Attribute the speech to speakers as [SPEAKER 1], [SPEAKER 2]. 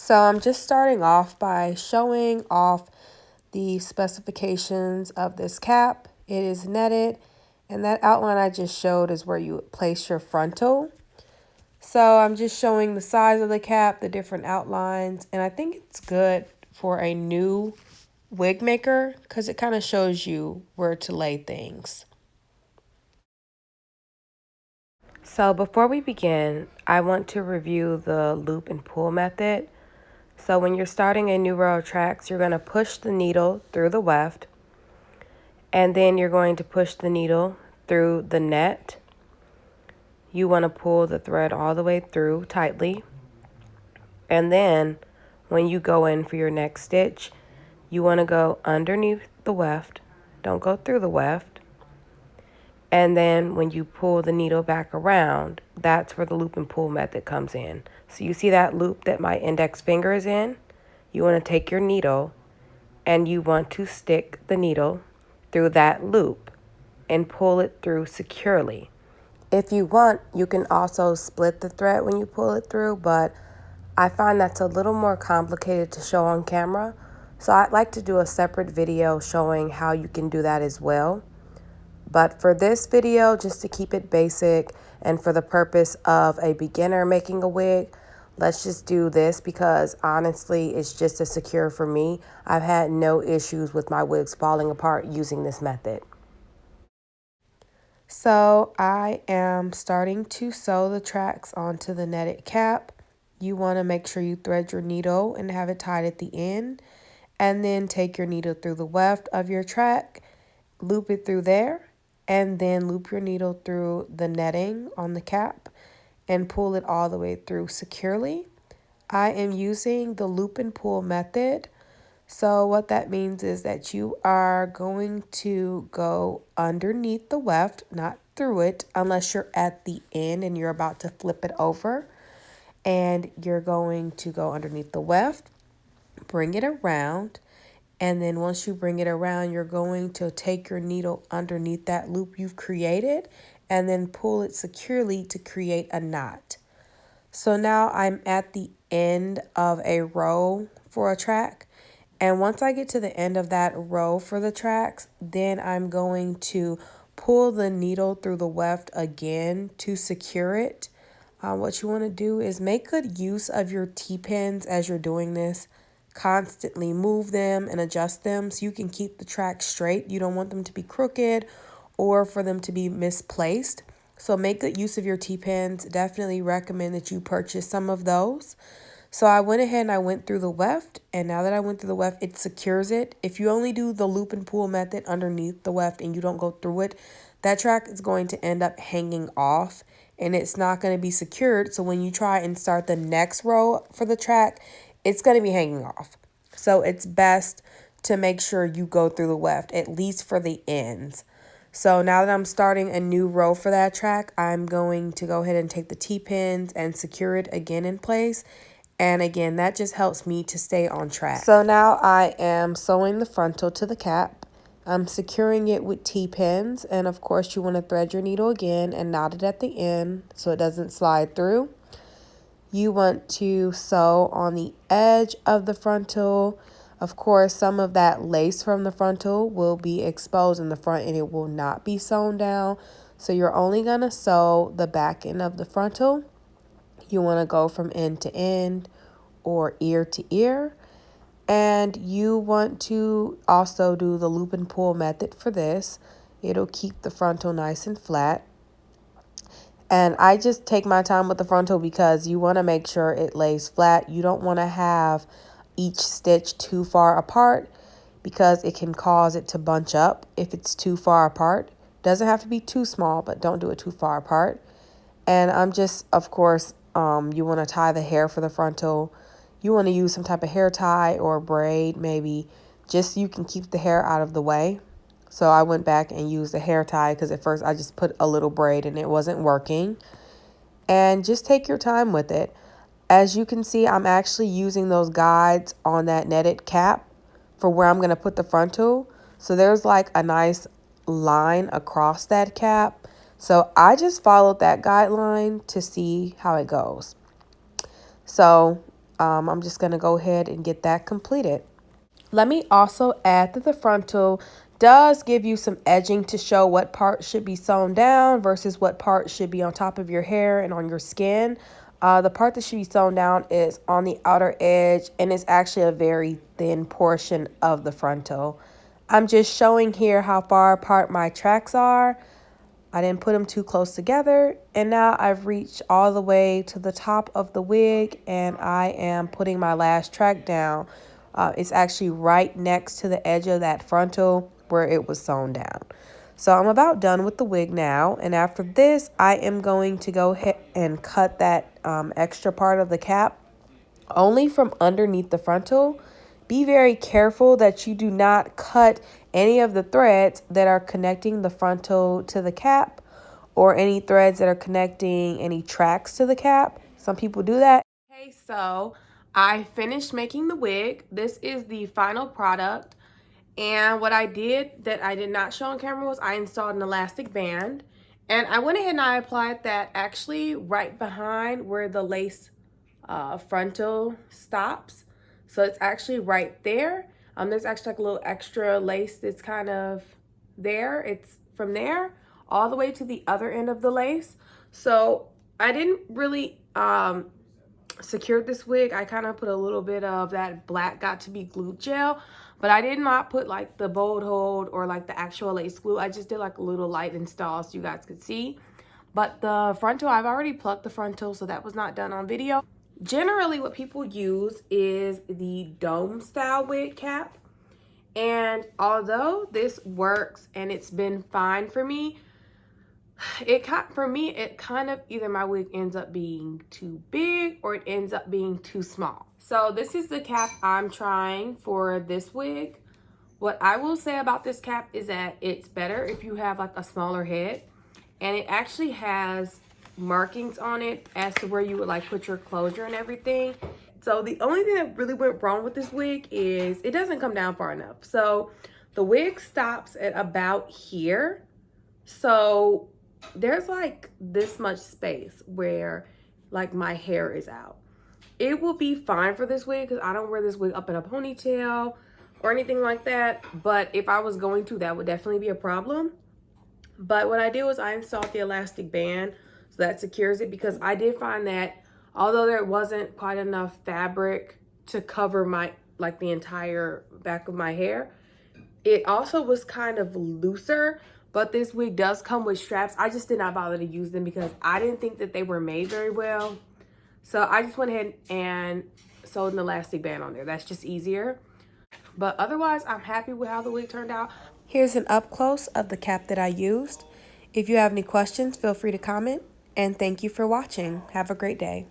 [SPEAKER 1] So I'm just starting off by showing off the specifications of this cap. It is netted, and that outline I just showed is where you place your frontal. So I'm just showing the size of the cap, the different outlines, and I think it's good for a new wig maker because it kind of shows you where to lay things. So before we begin, I want to review the loop and pull method. So when you're starting a new row of tracks, you're going to push the needle through the weft, and then you're going to push the needle through the net. You want to pull the thread all the way through tightly. And then when you go in for your next stitch, you want to go underneath the weft. Don't go through the weft. And then when you pull the needle back around, that's where the loop and pull method comes in. So you see that loop that my index finger is in? You want to take your needle and you want to stick the needle through that loop and pull it through securely. If you want, you can also split the thread when you pull it through, but I find that's a little more complicated to show on camera. So I'd like to do a separate video showing how you can do that as well. But for this video, just to keep it basic and for the purpose of a beginner making a wig, let's just do this because honestly, it's just as secure for me. I've had no issues with my wigs falling apart using this method. So I am starting to sew the tracks onto the netted cap. You want to make sure you thread your needle and have it tied at the end. And then take your needle through the weft of your track, loop it through there, and then loop your needle through the netting on the cap and pull it all the way through securely. I am using the loop and pull method. So what that means is that you are going to go underneath the weft, not through it, unless you're at the end and you're about to flip it over. And you're going to go underneath the weft, bring it around, and then once you bring it around, you're going to take your needle underneath that loop you've created and then pull it securely to create a knot. So now I'm at the end of a row for a track. And once I get to the end of that row for the tracks, then I'm going to pull the needle through the weft again to secure it. What you want to do is make good use of your T-pins as you're doing this. Constantly move them and adjust them so you can keep the track straight. You don't want them to be crooked or for them to be misplaced. So make good use of your T-pins. Definitely recommend that you purchase some of those. So I went ahead and I went through the weft, and now that I went through the weft, it secures it. If you only do the loop and pull method underneath the weft and you don't go through it, that track is going to end up hanging off and it's not going to be secured. So when you try and start the next row for the track, it's going to be hanging off. So it's best to make sure you go through the weft, at least for the ends. So now that I'm starting a new row for that track, I'm going to go ahead and take the T-pins and secure it again in place. And again, that just helps me to stay on track. So now I am sewing the frontal to the cap. I'm securing it with T-pins. And of course, you want to thread your needle again and knot it at the end so it doesn't slide through. You want to sew on the edge of the frontal. Of course, some of that lace from the frontal will be exposed in the front and it will not be sewn down. So you're only going to sew the back end of the frontal. You want to go from end to end or ear to ear. And you want to also do the loop and pull method for this. It'll keep the frontal nice and flat. And I just take my time with the frontal because you want to make sure it lays flat. You don't want to have each stitch too far apart because it can cause it to bunch up if it's too far apart. Doesn't have to be too small, but don't do it too far apart. And I'm just, of course, you want to tie the hair for the frontal. You want to use some type of hair tie or braid maybe, just so you can keep the hair out of the way. So I went back and used a hair tie because at first I just put a little braid and it wasn't working. And just take your time with it. As you can see, I'm actually using those guides on that netted cap for where I'm going to put the frontal. So there's like a nice line across that cap. So I just followed that guideline to see how it goes. So I'm just going to go ahead and get that completed. Let me also add that the frontal does give you some edging to show what part should be sewn down versus what part should be on top of your hair and on your skin. The part that should be sewn down is on the outer edge, and it's actually a very thin portion of the frontal. I'm just showing here how far apart my tracks are. I didn't put them too close together, and now I've reached all the way to the top of the wig, and I am putting my last track down. It's actually right next to the edge of that frontal where it was sewn down. So I'm about done with the wig now, and after this, I am going to go ahead and cut that extra part of the cap only from underneath the frontal. Be very careful that you do not cut any of the threads that are connecting the frontal to the cap, or any threads that are connecting any tracks to the cap. Some people do that. Okay, so I finished making the wig. This is the final product. And what I did that I did not show on camera was I installed an elastic band. And I went ahead and I applied that actually right behind where the lace frontal stops. So it's actually right there. There's actually like a little extra lace that's kind of there. It's from there all the way to the other end of the lace. So I didn't really secure this wig. I kind of put a little bit of that black got to be glue gel, but I did not put like the bold hold or like the actual lace glue. I just did like a little light install so you guys could see. But the frontal, I've already plucked the frontal, so that was not done on video. Generally, what people use is the dome style wig cap. And although this works and it's been fine for me, it kind of either my wig ends up being too big or it ends up being too small. So this is the cap I'm trying for this wig. What I will say about this cap is that it's better if you have like a smaller head, and it actually has markings on it as to where you would like put your closure and everything. So the only thing that really went wrong with this wig is it doesn't come down far enough. So the wig stops at about here. So there's like this much space where like my hair is out. It will be fine for this wig because I don't wear this wig up in a ponytail or anything like that. But if I was going to, that would definitely be a problem. But what I did was I installed the elastic band so that secures it, because I did find that although there wasn't quite enough fabric to cover my like the entire back of my hair, it also was kind of looser. But this wig does come with straps. I just did not bother to use them because I didn't think that they were made very well. So I just went ahead and sewed an elastic band on there. That's just easier. But otherwise, I'm happy with how the wig turned out. Here's an up close of the cap that I used. If you have any questions, feel free to comment. And thank you for watching. Have a great day.